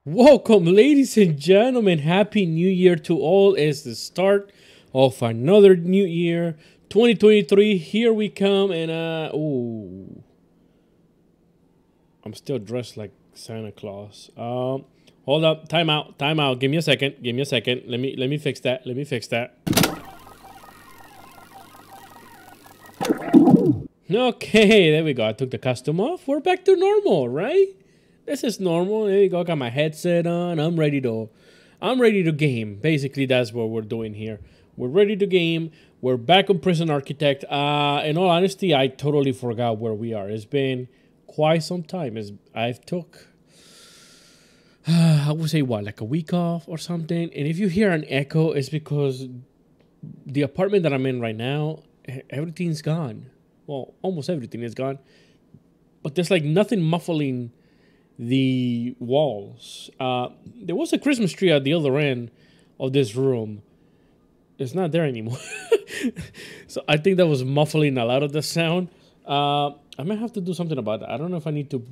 Welcome, ladies and gentlemen. Happy New Year to all. It's the start of another new year, 2023. Here we come, and I'm still dressed like Santa Claus. Hold up, time out, time out. Give me a second. Give me a second. Let me fix that. Let me fix that. Okay, there we go. I took the costume off. We're back to normal, right? This is normal. There you go. Got my headset on. I'm ready to game. Basically, that's what we're doing here. We're ready to game. We're back on Prison Architect. In all honesty, I totally forgot where we are. It's been quite some time. I've took I would say what, like a week off or something. And if you hear an echo, it's because the apartment that I'm in right now, everything's gone. Well, almost everything is gone. But there's like nothing muffling the walls. There was a Christmas tree at the other end of this room. It's not there anymore. So I think that was muffling a lot of the sound. I might have to do something about that. I don't know if I need to,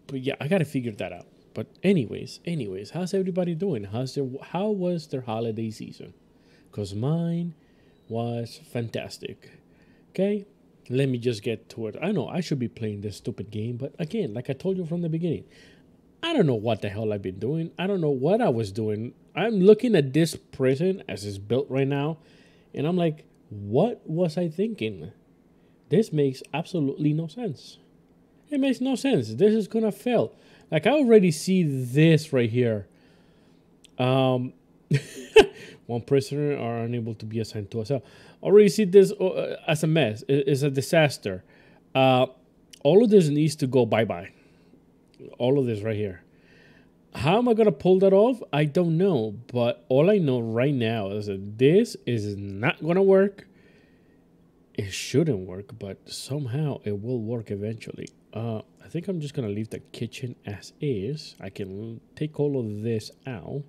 but yeah, I gotta figure that out. But anyways, how's everybody doing? How was their holiday season? Cause mine was fantastic. Okay, let me just get to it. I know I should be playing this stupid game, but again, like I told you from the beginning, I don't know what the hell I've been doing. I don't know what I was doing. I'm looking at this prison as it's built right now, and I'm like, what was I thinking? This makes absolutely no sense. It makes no sense. This is gonna fail. Like I already see this right here. Um, one prisoner are unable to be assigned to a cell. Already see this as a mess. It's a disaster. Uh, all of this needs to go bye bye. All of this right here. How am I gonna pull that off? I don't know. But all I know right now is that this is not gonna work. It shouldn't work, but somehow it will work eventually. I think I'm just gonna leave the kitchen as is. I can take all of this out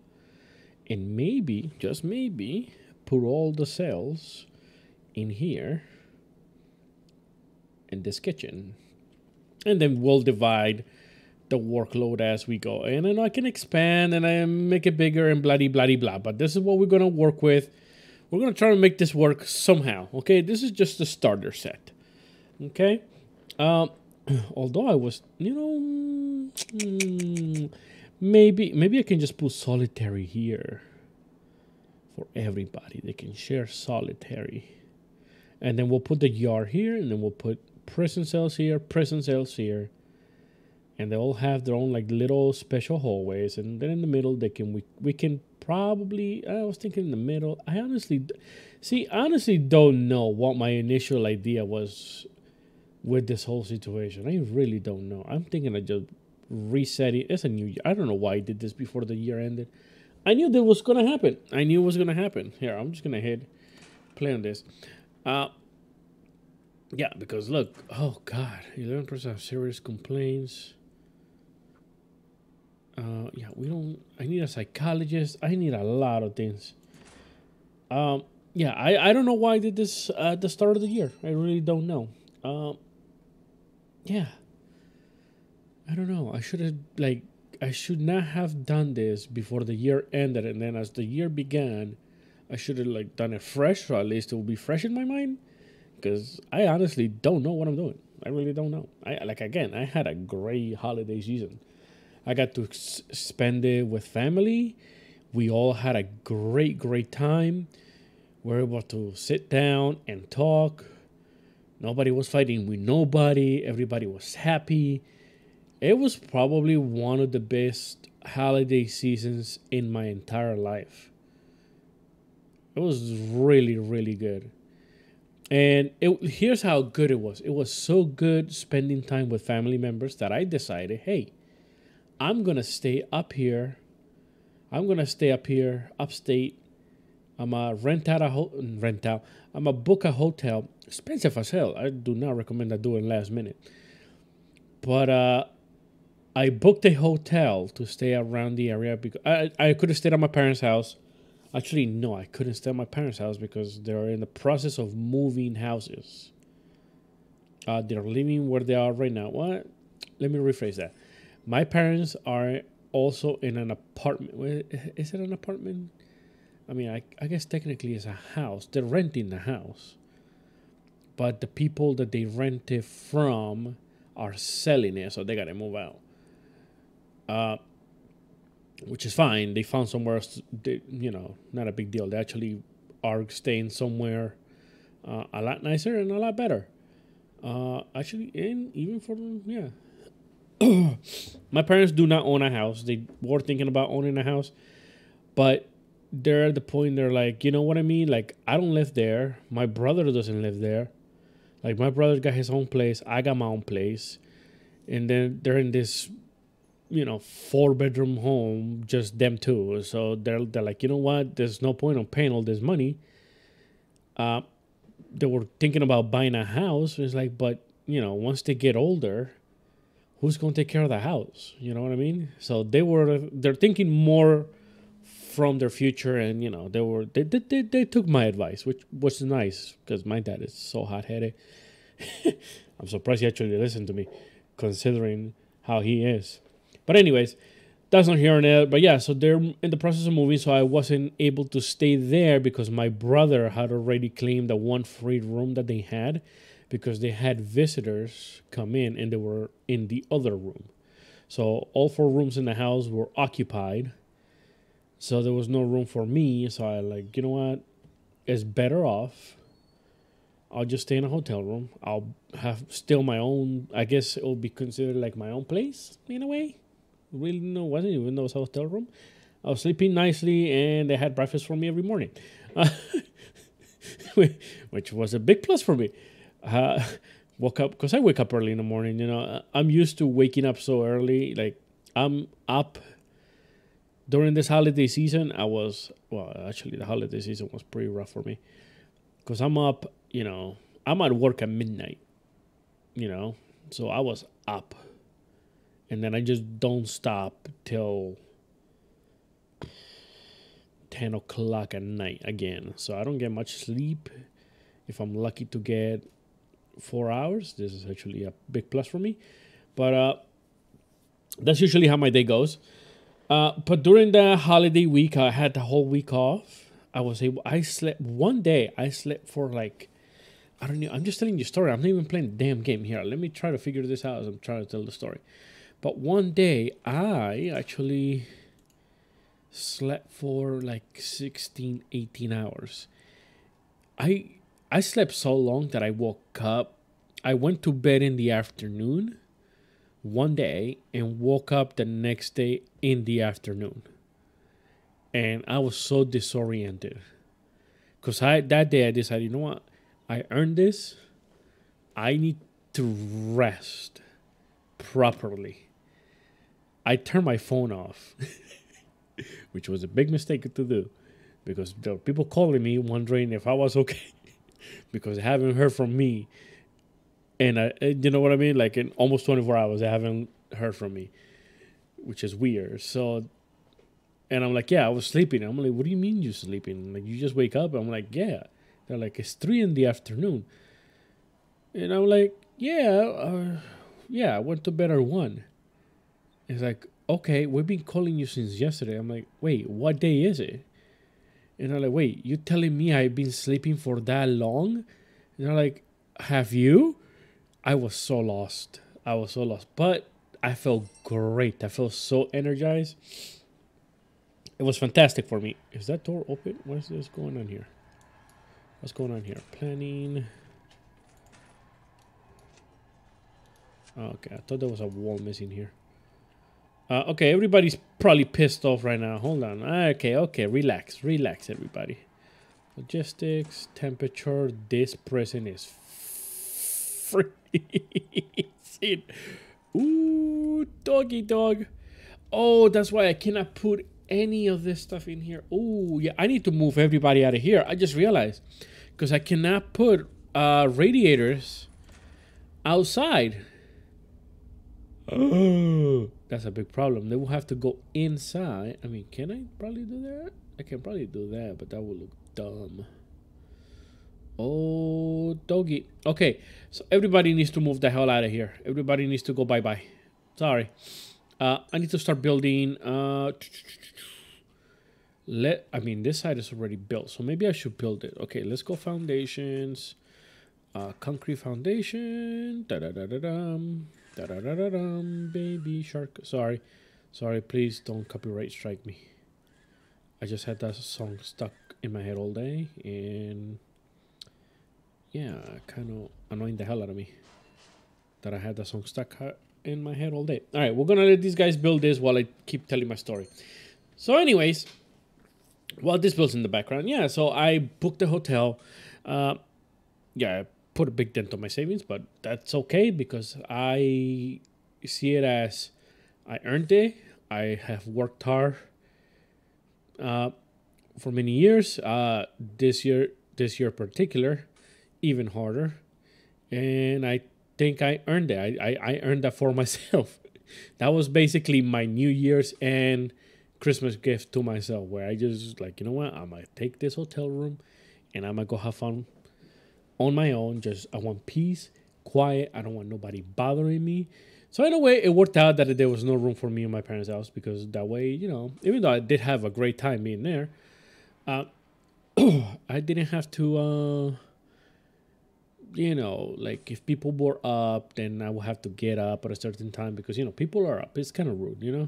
and maybe, just maybe, put all the cells in here in this kitchen. And then we'll divide the workload as we go. And then I can expand and I make it bigger and blah, blah, blah, blah. But this is what we're gonna work with. We're gonna try to make this work somehow. Okay, this is just the starter set. Okay. Although I was, maybe I can just put solitary here for everybody. They can share solitary, and then we'll put the yard here, and then we'll put prison cells here, and they all have their own like little special hallways. And then in the middle, we can probably. I was thinking in the middle. I honestly don't know what my initial idea was with this whole situation. I really don't know. I'm thinking of just resetting. It's a new year. I don't know why I did this before the year ended. I knew that was gonna happen. I knew it was gonna happen. Here, I'm just gonna hit play on this. Yeah, because look, oh god, 11% have serious complaints. Yeah, we don't. I need a psychologist. I need a lot of things. Yeah, I don't know why I did this at the start of the year. I really don't know. Yeah, I don't know. I should not have done this before the year ended, and then as the year began, I should have like done it fresh, or at least it will be fresh in my mind. Because I honestly don't know what I'm doing. I really don't know. I had a great holiday season. I got to spend it with family. We all had a great time. We were able to sit down and talk. Nobody was fighting with nobody. Everybody was happy. It was probably one of the best holiday seasons in my entire life. It was really good. And here's how good it was. It was so good spending time with family members that I decided, hey, I'm going to stay up here. I'm going to stay up here, upstate. I'm going to book a hotel. Expensive as hell. I do not recommend that doing last minute. But I booked a hotel to stay around the area because I could have stayed at my parents' house. Actually, no, I couldn't stay at my parents' house because they're in the process of moving houses. They're living where they are right now. What? Let me rephrase that. My parents are also in an apartment. Is it an apartment? I mean, I guess technically it's a house. They're renting the house, but the people that they rent it from are selling it, so they gotta move out. Which is fine. They found somewhere else. Not a big deal. They actually are staying somewhere a lot nicer and a lot better. Actually, and even for them, yeah. My parents do not own a house. They were thinking about owning a house, but they're at the point they're like, you know what I mean? Like, I don't live there. My brother doesn't live there. Like, my brother got his own place. I got my own place. And then they're in this, 4-bedroom home, just them two. So they're like, you know what? There's no point on paying all this money. They were thinking about buying a house. It's like, but, once they get older, who's going to take care of the house? You know what I mean? So they're thinking more from their future, and they took my advice, which was nice because my dad is so hot-headed. I'm surprised he actually listened to me, considering how he is. But anyways, that's not here and there. But yeah, so they're in the process of moving, so I wasn't able to stay there because my brother had already claimed the one free room that they had, because they had visitors come in and they were in the other room. So all 4 rooms in the house were occupied. So there was no room for me. So I like, you know what? It's better off. I'll just stay in a hotel room. I'll have still my own. I guess it will be considered like my own place in a way. Really, no, wasn't even though it was a hotel room. I was sleeping nicely, and they had breakfast for me every morning, which was a big plus for me. Woke up because I wake up early in the morning. I'm used to waking up so early. Like, I'm up during this holiday season. Actually, the holiday season was pretty rough for me because I'm up. I'm at work at midnight. So I was up, and then I just don't stop till 10 o'clock at night again. So I don't get much sleep. If I'm lucky to get 4 hours, this is actually a big plus for me. But that's usually how my day goes. But during the holiday week, I had the whole week off. I slept one day. I slept for like, I don't know. I'm just telling you a story. I'm not even playing the damn game here. Let me try to figure this out as I'm trying to tell the story. But one day, I actually slept for like 16, 18 hours. I slept so long that I woke up. I went to bed in the afternoon one day and woke up the next day in the afternoon. And I was so disoriented. Because that day I decided, you know what? I earned this. I need to rest properly. I turned my phone off, which was a big mistake to do. Because there were people calling me wondering if I was okay. Because they haven't heard from me. And you know what I mean? Like in almost 24 hours, they haven't heard from me, which is weird. So, and I'm like, yeah, I was sleeping. I'm like, what do you mean you're sleeping? Like, you just wake up? I'm like, yeah. They're like, it's 3 in the afternoon. And I'm like, yeah, I went to bed at 1. It's like, okay, we've been calling you since yesterday. I'm like, wait, what day is it? And I'm like, wait, you telling me I've been sleeping for that long? And they're like, have you? I was so lost. But I felt great. I felt so energized. It was fantastic for me. Is that door open? What is this going on here? What's going on here? Planning. Oh, okay, I thought there was a wall missing here. Okay, everybody's probably pissed off right now. Hold on. Okay, relax, everybody. Logistics, temperature. This present is freezing. Ooh, doggy dog. Oh, that's why I cannot put any of this stuff in here. Oh, yeah, I need to move everybody out of here. I just realized because I cannot put radiators outside. Oh, that's a big problem. They will have to go inside. I mean, can I probably do that? I can probably do that, but that would look dumb. Oh, doggy. Okay, so everybody needs to move the hell out of here. Everybody needs to go bye-bye. Sorry. I need to start building. I mean, this side is already built, so maybe I should build it. Okay, let's go foundations. Concrete foundation. Da da da da dum. Da da da da dum. Baby shark. Sorry, please don't copyright strike me. I just had that song stuck in my head all day, and yeah, kind of annoying the hell out of me that I had that song stuck in my head all day. All right, we're gonna let these guys build this while I keep telling my story. So anyways, while this builds in the background, yeah, so I booked a hotel. Yeah, I put a big dent on my savings, but that's okay because I see it as I earned it. I have worked hard for many years. This year particular, even harder, and I think I earned it. I earned that for myself. That was basically my New Year's and Christmas gift to myself, where I just like, you know what, I'm gonna take this hotel room and I'm gonna go have fun on my own. Just I want peace, quiet. I don't want nobody bothering me. So in a way, it worked out that there was no room for me in my parents' house, because that way, you know, even though I did have a great time being there, I didn't have to, you know, like if people were up, then I would have to get up at a certain time because, you know, people are up. It's kind of rude, you know.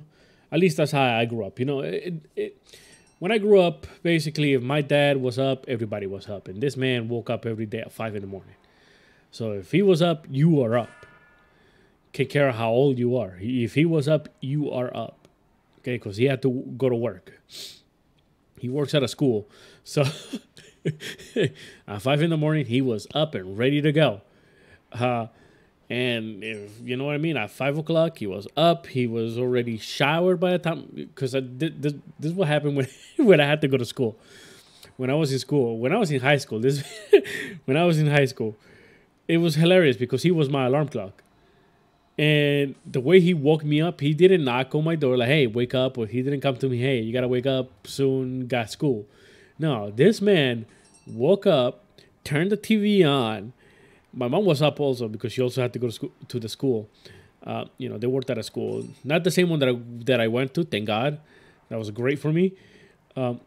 At least that's how I grew up, you know. When I grew up, basically, if my dad was up, everybody was up. And this man woke up every day at 5 in the morning. So if he was up, you are up. Can't care how old you are. If he was up, you are up. Okay, because he had to go to work. He works at a school. So at 5 in the morning, he was up and ready to go. And if you know what I mean, at 5 o'clock, he was up. He was already showered by the time, because this is what happened when I had to go to school. When I was in school, when I was in high school, it was hilarious because he was my alarm clock. And the way he woke me up, he didn't knock on my door like, hey, wake up. Or he didn't come to me, hey, you got to wake up soon, got school. No, this man woke up, turned the TV on. My mom was up also because she also had to go to the school. You know, they worked at a school. Not the same one that I went to, thank God. That was great for me. But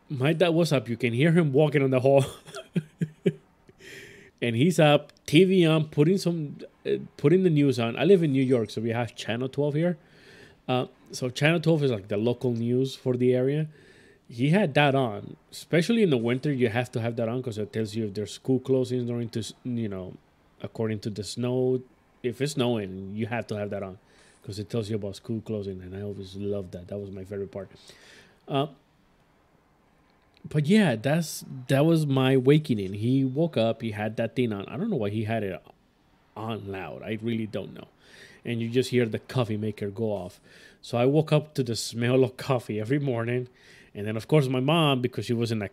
my dad was up. You can hear him walking on the hall. And he's up, TV on, putting the news on. I live in New York, so we have Channel 12 here. So Channel 12 is like the local news for the area. He had that on. Especially in the winter, you have to have that on because it tells you if there's school closings during to, you know, according to the snow. If it's snowing, you have to have that on because it tells you about school closing. And I always loved that. That was my favorite part. But yeah, that was my awakening. He woke up, he had that thing on. I don't know why he had it on loud. I really don't know. And you just hear the coffee maker go off. So I woke up to the smell of coffee every morning. And then, of course, my mom, because she was in a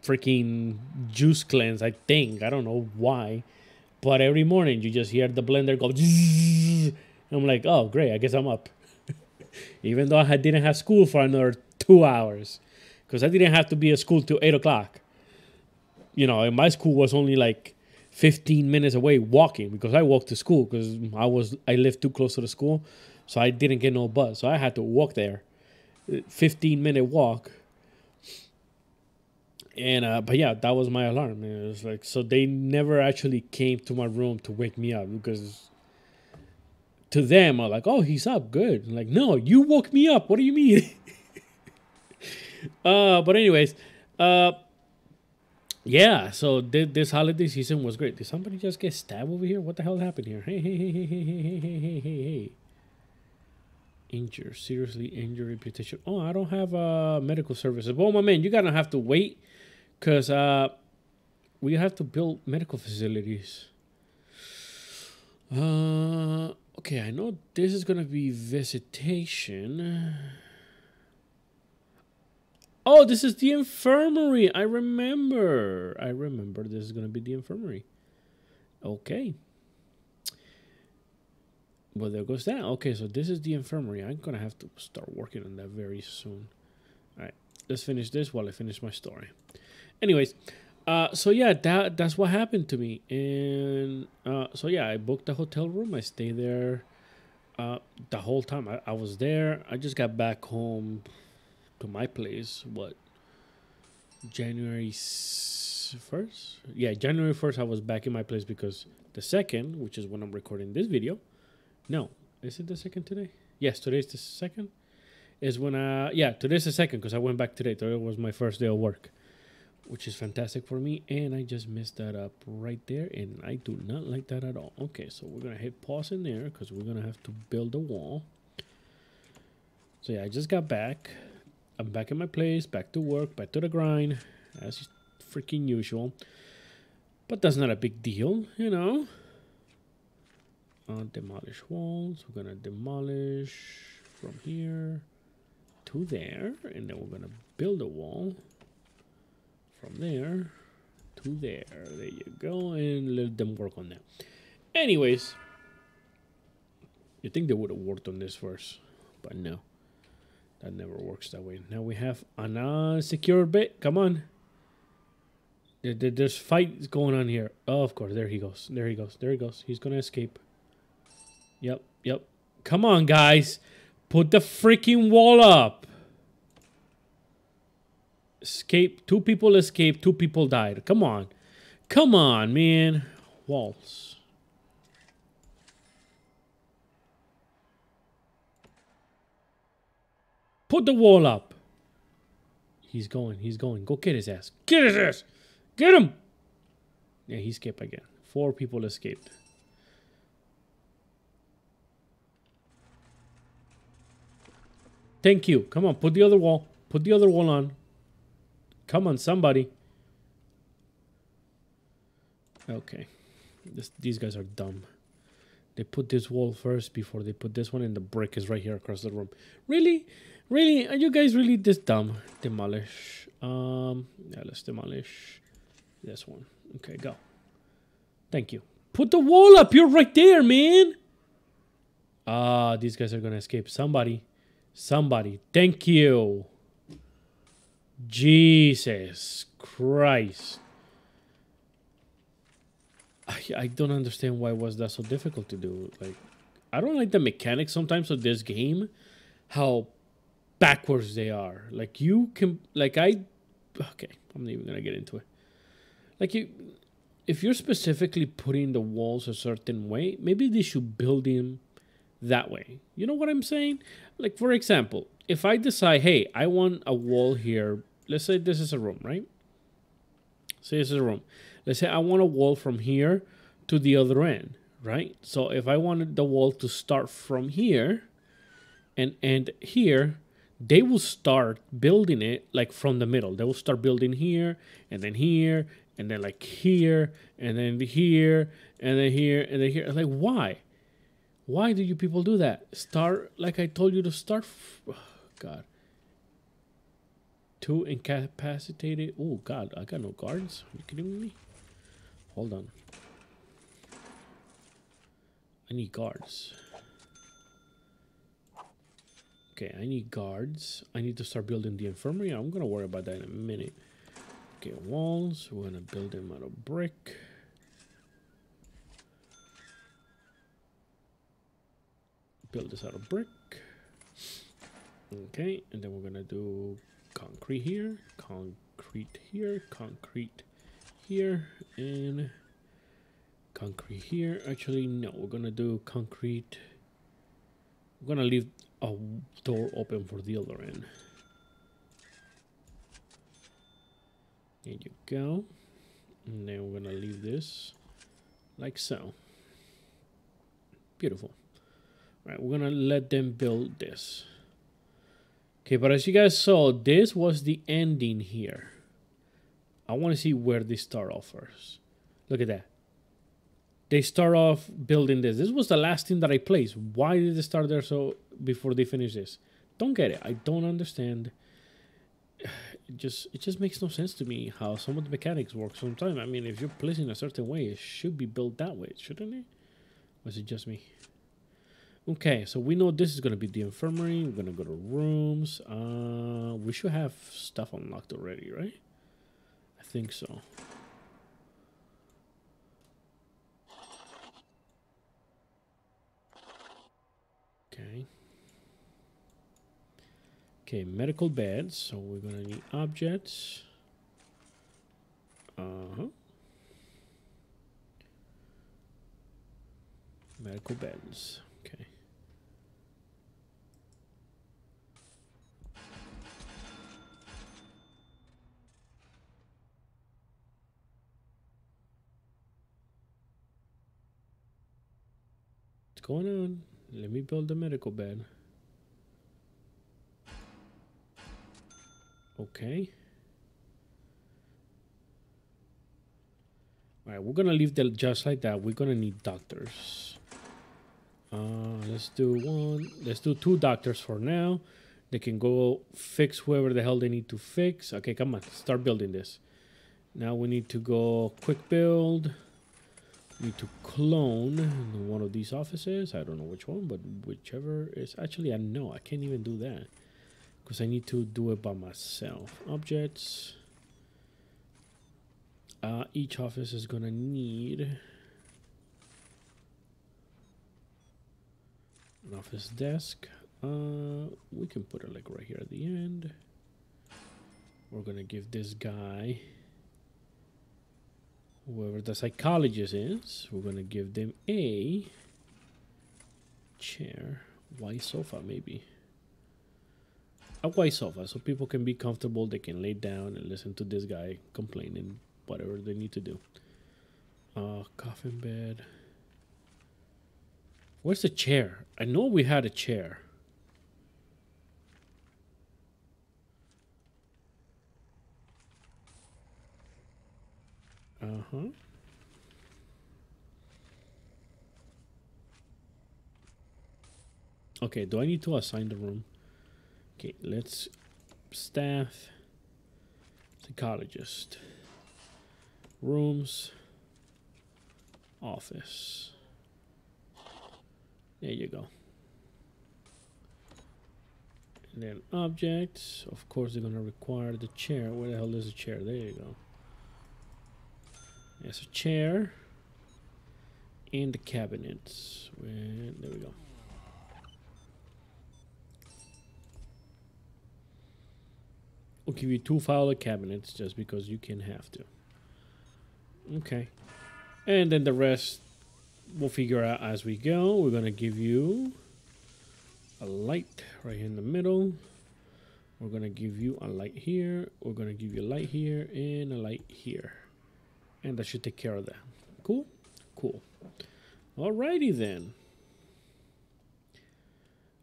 freaking juice cleanse, I think. I don't know why. But every morning, you just hear the blender go. Zzz. I'm like, oh, great. I guess I'm up. Even though I didn't have school for another 2 hours. Because I didn't have to be at school till 8 o'clock. You know, and my school was only like 15 minutes away walking because I walked to school because I lived too close to the school. So I didn't get no bus. So I had to walk there. 15-minute walk. And, but yeah, that was my alarm. It was like, so they never actually came to my room to wake me up because to them, I'm like, oh, he's up. Good. I'm like, no, you woke me up. What do you mean? But anyways, yeah, so this holiday season was great. Did somebody just get stabbed over here? What the hell happened here? Hey. Injured, seriously injured reputation. Oh, I don't have medical services. Well, my man, you're gonna have to wait because we have to build medical facilities. Okay, I know this is gonna be visitation. Oh, this is the infirmary. I remember this is going to be the infirmary. Okay. Well, there goes that. Okay, so this is the infirmary. I'm going to have to start working on that very soon. All right, let's finish this while I finish my story. Anyways, So yeah, that's what happened to me, and so yeah, I booked a hotel room. I stayed there the whole time I was there. I just got back home to my place. What, January 1st? Yeah, January 1st. I was back in my place because the second, which is when I'm recording this video. No, is it the second today? Yes, today's the second. Is when yeah, today's the second because I went back today. Today was my first day of work, which is fantastic for me, and I just messed that up right there, and I do not like that at all. Okay, so we're gonna hit pause in there because we're gonna have to build a wall. So yeah, I just got back. I'm back in my place, back to work, back to the grind, as freaking usual. But that's not a big deal, you know. Demolish walls. We're gonna demolish from here to there, and then we're gonna build a wall from there to there. There you go, and let them work on that. Anyways, you think they would have worked on this first, but no, that never works that way. Now we have an unsecured bit. Come on, there's fights going on here. Oh, of course, there he goes. There he goes. There he goes. He's gonna escape. Yep. Come on, guys, put the freaking wall up. Escape. 2 people escaped. 2 people died. Come on. Come on, man. Walls. Put the wall up. He's going. He's going. Go get his ass. Get his ass. Get him. Yeah, he escaped again. 4 people escaped. Thank you. Come on. Put the other wall. Put the other wall on. Come on, somebody. Okay. These guys are dumb. They put this wall first before they put this one, and the brick is right here across the room. Really? Really? Are you guys really this dumb? Demolish. Yeah, let's demolish this one. Okay, go. Thank you. Put the wall up. You're right there, man. These guys are gonna escape. Somebody. Thank you. Jesus Christ. I don't understand why was that so difficult to do. Like, I don't like the mechanics sometimes of this game, how backwards they are. Like, you can, like, okay, I'm not even gonna get into it. Like, if you're specifically putting the walls a certain way, maybe they should build them that way. You know what I'm saying? Like, for example, if I decide, hey, I want a wall here. Let's say this is a room, right? Say this is a room. Let's say I want a wall from here to the other end, right? So if I wanted the wall to start from here and end here, they will start building it like from the middle. They will start building here, and then like here, and then here, and then here, and then here. Like, why? Why do you people do that? Start like I told you to start. Oh, God. 2 incapacitated. Oh, God. I got no guards. Are you kidding me? Hold on. I need guards. Okay, I need guards. I need to start building the infirmary. I'm going to worry about that in a minute. Okay, walls. We're going to build them out of brick. Build this out of brick. Okay, and then we're going to do concrete here, concrete here, concrete here, and concrete here. Actually, no, we're gonna do concrete. We're gonna leave a door open for the other end. There you go. And then we're gonna leave this like so. Beautiful. All right, we're gonna let them build this. Okay, but as you guys saw, this was the ending here. I want to see where they start off first. Look at that. They start off building this. This was the last thing that I placed. Why did they start there so before they finish this? Don't get it. I don't understand. It just makes no sense to me how some of the mechanics work sometimes. I mean, if you're placing a certain way, it should be built that way, shouldn't it? Or is it just me? Okay, so we know this is going to be the infirmary. We're going to go to rooms. We should have stuff unlocked already, right? I think so. Okay. Okay, medical beds. So we're gonna need objects. Medical beds. Okay. What's going on? Let me build a medical bed. Okay. All right, we're gonna leave them just like that. We're gonna need doctors. Let's do 2 doctors for now. They can go fix whoever the hell they need to fix. Okay, come on, start building this. Now we need to go quick build. We need to clone one of these offices. I don't know which one, but whichever is actually, I know I can't even do that because I need to do it by myself. Objects. Each office is gonna need an office desk. We can put it like right here at the end. We're gonna give this guy, whoever the psychologist is, we're gonna give them a chair, white sofa maybe. A white sofa so people can be comfortable, they can lay down and listen to this guy complaining whatever they need to do. Coffin bed. Where's the chair? I know we had a chair. Okay, do I need to assign the room? Okay, let's staff, psychologist, rooms, office. There you go. And then objects. Of course, they're gonna require the chair. Where the hell is the chair? There you go. There's a chair. And the cabinets. There we go. We'll give you 2 filer cabinets just because you can have to. Okay. And then the rest we'll figure out as we go. We're going to give you a light right here in the middle. We're going to give you a light here. We're going to give you a light here and a light here. And that should take care of that. Cool? Cool. Alrighty then.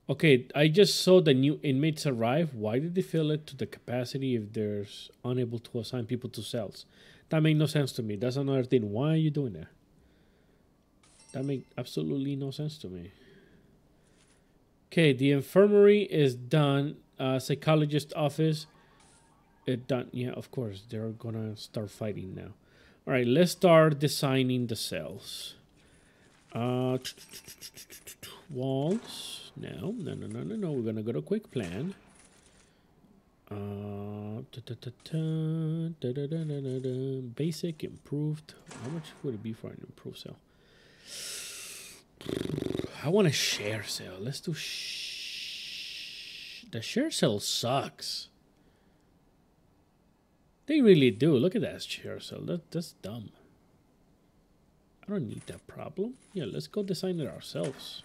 Okay, I just saw the new inmates arrive. Why did they fill it to the capacity if they're unable to assign people to cells? That made no sense to me. That's another thing. Why are you doing that? That made absolutely no sense to me. Okay, the infirmary is done. Psychologist office, it done. Yeah, of course, they're gonna start fighting now. All right, let's start designing the cells. Walls. No. We're gonna go to quick plan. Basic, improved. How much would it be for an improved cell? I want a share cell. Let's do the share cell sucks. They really do. Look at that share cell. That's dumb. I don't need that problem. Yeah, let's go design it ourselves.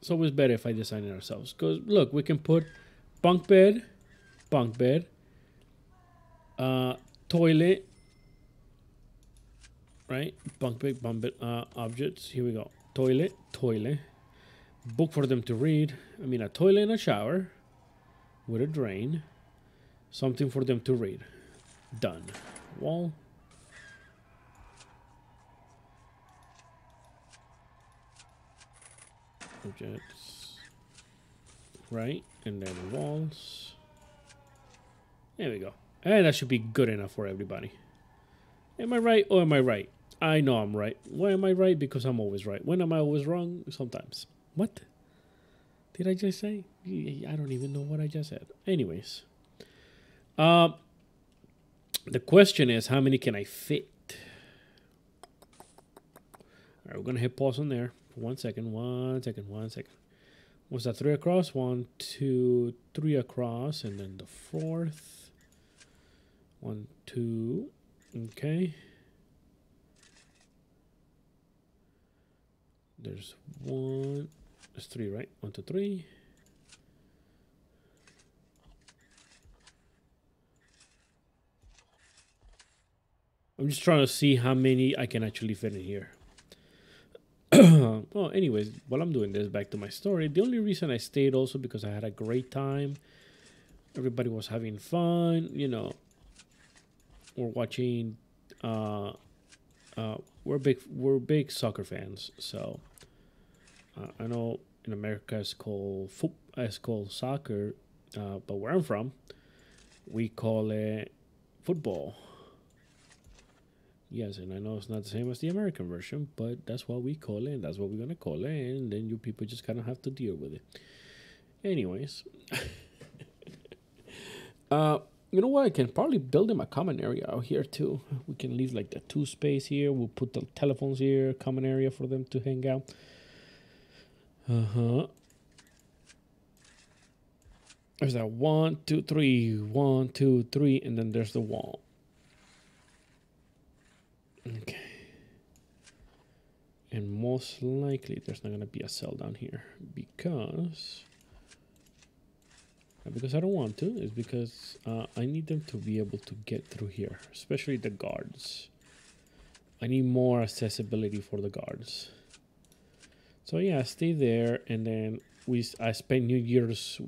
It's always better if I design it ourselves. Because, look, we can put bunk bed, toilet, right? Bunk bed, objects. Here we go. Toilet. Book for them to read. I mean, a toilet and a shower with a drain. Something for them to read. Done. Wall. Objects. Right. And then walls. There we go. And that should be good enough for everybody. Am I right or am I right? I know I'm right. Why am I right? Because I'm always right. When am I always wrong? Sometimes. What did I just say? I don't even know what I just said. Anyways. The question is, how many can I fit? All right, we're gonna hit pause on there for 1 second. 1 second. 1 second. Was that 3 across? 1, 2, 3 across, and then the fourth. 1, 2. Okay. There's 1. There's 3, right? 1, 2, 3. I'm just trying to see how many I can actually fit in here. Well, anyways, while I'm doing this, back to my story. The only reason I stayed also because I had a great time. Everybody was having fun. You know, we're watching. We're big soccer fans. So I know in America it's called soccer, but where I'm from, we call it football. Yes, and I know it's not the same as the American version, but that's what we call it, and that's what we're gonna call it, and then you people just kind of have to deal with it. Anyways, you know what? I can probably build him a common area out here too. We can leave like the 2 space here. We'll put the telephones here, common area for them to hang out. There's that 1, 2, 3, 1, 2, 3, and then there's the wall. Okay. And most likely there's not going to be a cell down here because I don't want to. It's because I need them to be able to get through here, especially the guards. I need more accessibility for the guards. So yeah, stay there, and then I spent New Year's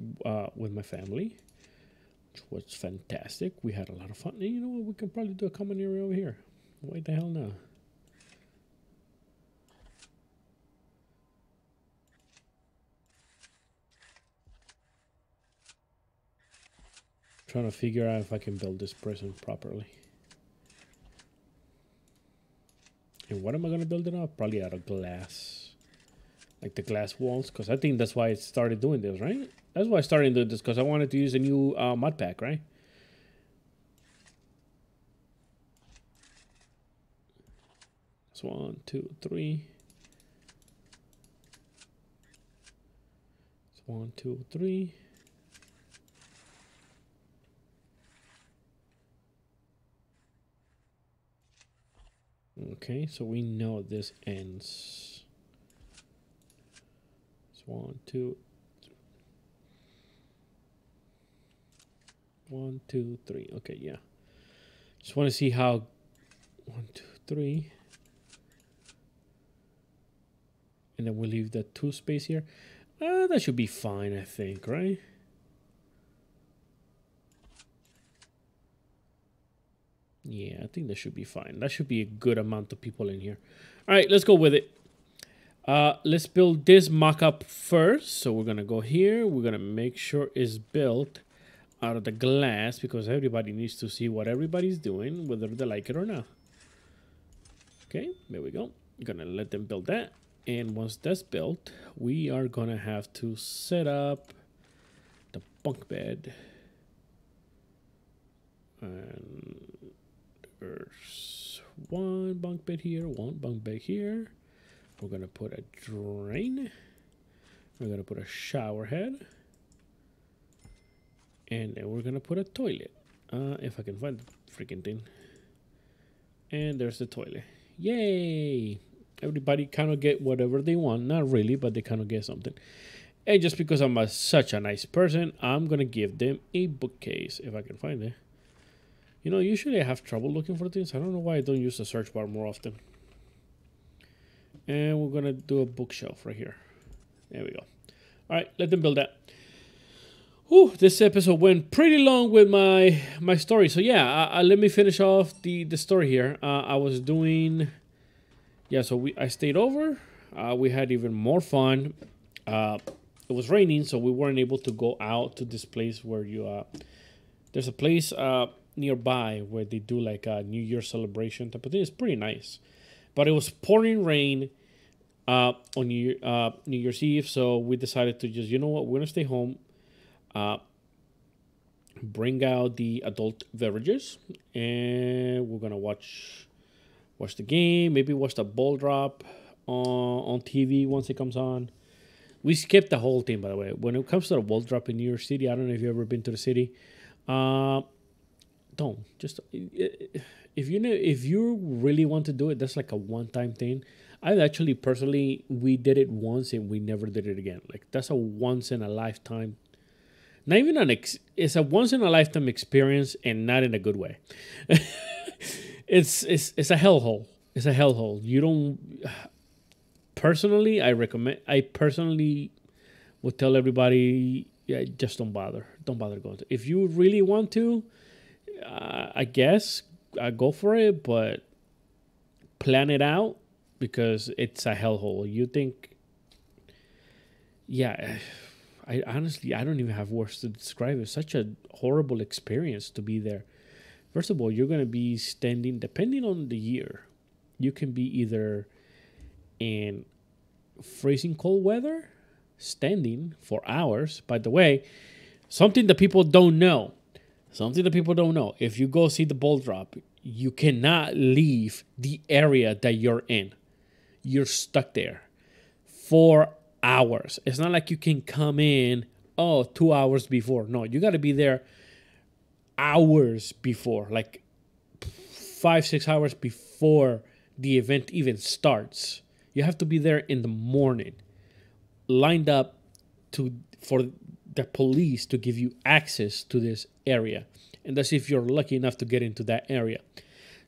with my family, which was fantastic. We had a lot of fun. And you know what? We can probably do a common area over here. Why the hell not? Trying to figure out if I can build this prison properly. And what am I going to build it up? Probably out of glass. Like the glass walls. Because I think that's why I started doing this, right? That's why I started doing this. Because I wanted to use a new mud pack, right? That's 1, 2, 3. It's 1, 2, 3. Okay, so we know this ends. It's 1, 2, 1, 2, 3. Okay, yeah. Just want to see how 1, 2, 3. And then we'll leave the 2 space here. That should be fine, I think, right? Yeah, I think that should be fine. That should be a good amount of people in here. All right, let's go with it. Let's build this mock-up first. So we're going to go here. We're going to make sure it's built out of the glass because everybody needs to see what everybody's doing, whether they like it or not. Okay, there we go. I'm going to let them build that. And once that's built, we are going to have to set up the bunk bed. And there's 1 bunk bed here, 1 bunk bed here. We're going to put a drain. We're going to put a shower head. And then we're going to put a toilet. If I can find the freaking thing. And there's the toilet. Yay! Everybody kind of get whatever they want. Not really, but they kind of get something. And just because I'm such a nice person, I'm going to give them a bookcase. If I can find it. You know, usually I have trouble looking for things. I don't know why I don't use the search bar more often. And we're going to do a bookshelf right here. There we go. All right, let them build that. Whew, this episode went pretty long with my story. So yeah, let me finish off the story here. I was doing... Yeah, so I stayed over. We had even more fun. It was raining, so we weren't able to go out to this place where you... there's a place nearby where they do like a New Year celebration type of thing. It's pretty nice. But it was pouring rain on New Year's Eve, so we decided to just, you know what, we're going to stay home. bring out the adult beverages, and we're gonna watch the game. Maybe watch the ball drop on TV once it comes on. We skipped the whole thing, by the way. When it comes to the ball drop in New York City, I don't know if you've ever been to the city. Uh, don't just if you really want to do it, that's like a one-time thing. I actually personally we did it once and we never did it again. Like that's a once in a lifetime. Not even it's a once in a lifetime experience and not in a good way. It's a hellhole. It's a hellhole. You don't personally. I personally would tell everybody, yeah, just don't bother. Don't bother going to. If you really want to, I guess I go for it, but plan it out because it's a hellhole. You think, yeah. I honestly, I don't even have words to describe it. It's such a horrible experience to be there. First of all, you're going to be standing, depending on the year, you can be either in freezing cold weather, standing for hours. By the way, something that people don't know. Something that people don't know. If you go see the ball drop, you cannot leave the area that you're in. You're stuck there for hours. It's not like you can come in 2 hours before. No, you got to be there hours before, like 5-6 hours before the event even starts. You have to be there in the morning, lined up for the police to give you access to this area, and that's if you're lucky enough to get into that area.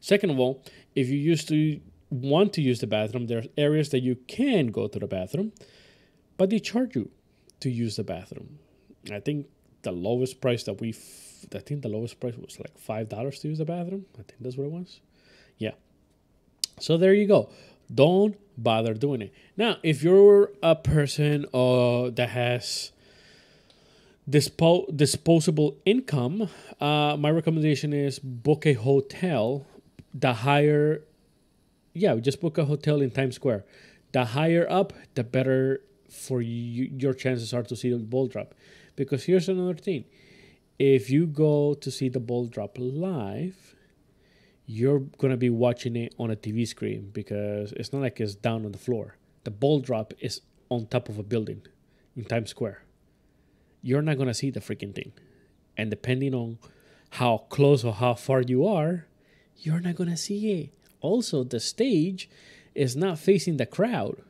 Second of all, if you used to want to use the bathroom, there's areas that you can go to the bathroom, but they charge you to use the bathroom. I think the lowest price that the lowest price was like $5 to use the bathroom. I think that's what it was. Yeah. So there you go. Don't bother doing it. Now, if you're a person that has disposable income, my recommendation is book a hotel. Just book a hotel in Times Square. The higher up, the better for you, your chances are to see the ball drop. Because here's another thing. If you go to see the ball drop live, you're going to be watching it on a TV screen because it's not like it's down on the floor. The ball drop is on top of a building in Times Square. You're not going to see the freaking thing. And depending on how close or how far you are, you're not going to see it. Also, the stage is not facing the crowd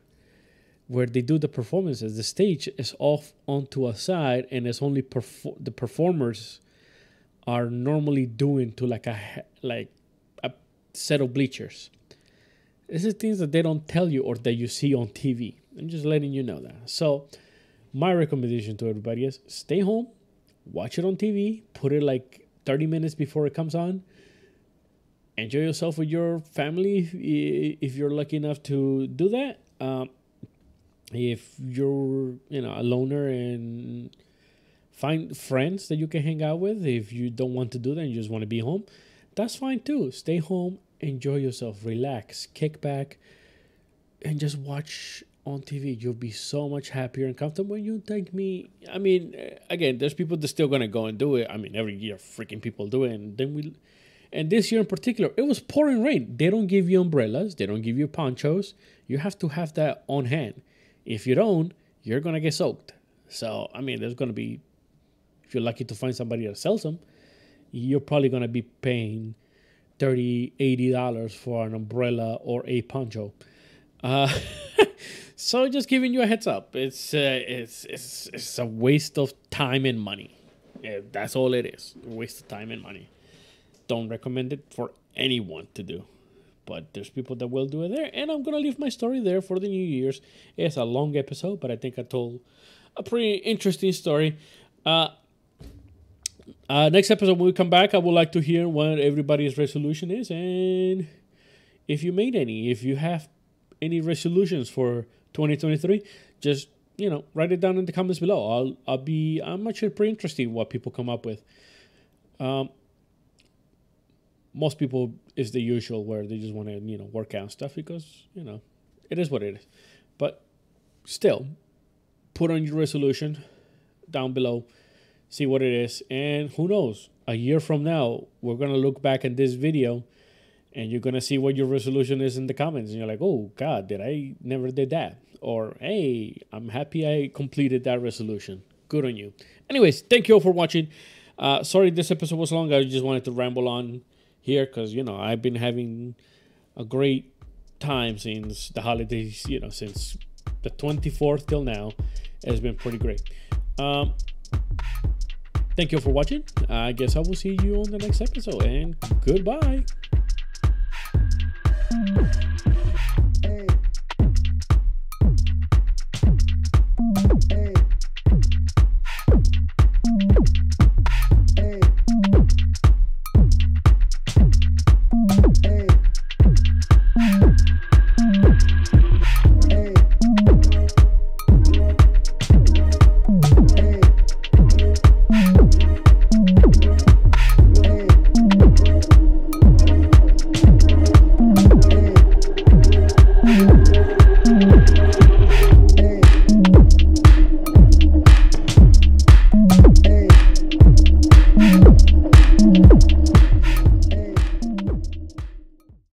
where they do the performances. The stage is off onto a side, and it's only the performers are normally doing to like a set of bleachers. This is things that they don't tell you or that you see on TV. I'm just letting you know that. So my recommendation to everybody is stay home, watch it on TV, put it like 30 minutes before it comes on. Enjoy yourself with your family if you're lucky enough to do that. If you're a loner, and find friends that you can hang out with. If you don't want to do that and you just want to be home, that's fine too. Stay home, enjoy yourself, relax, kick back, and just watch on TV. You'll be so much happier and comfortable when you thank me. I mean, again, there's people that still gonna go and do it. I mean, every year freaking people do it, and this year in particular, it was pouring rain. They don't give you umbrellas. They don't give you ponchos. You have to have that on hand. If you don't, you're going to get soaked. So, I mean, there's going to be, if you're lucky to find somebody that sells them, you're probably going to be paying $30, $80 for an umbrella or a poncho. So just giving you a heads up. It's a waste of time and money. Yeah, that's all it is. A waste of time and money. Don't recommend it for anyone to do. But there's people that will do it there. And I'm going to leave my story there for the New Year's. It's a long episode, but I think I told a pretty interesting story. Next episode, when we come back, I would like to hear what everybody's resolution is. And if you made any, if you have any resolutions for 2023, just, write it down in the comments below. I'm actually pretty interested in what people come up with. Most people is the usual where they just want to, work out stuff because, it is what it is. But still, put on your resolution down below. see what it is. And who knows, a year from now, we're going to look back at this video and you're going to see what your resolution is in the comments. And you're like, oh, God, did I never did that? Or, hey, I'm happy I completed that resolution. Good on you. Anyways, thank you all for watching. Sorry this episode was long. I just wanted to ramble on here because, you know, I've been having a great time since the holidays, you know, since the 24th till now. It's been pretty great. Thank you for watching. I guess I will see you on the next episode, and goodbye.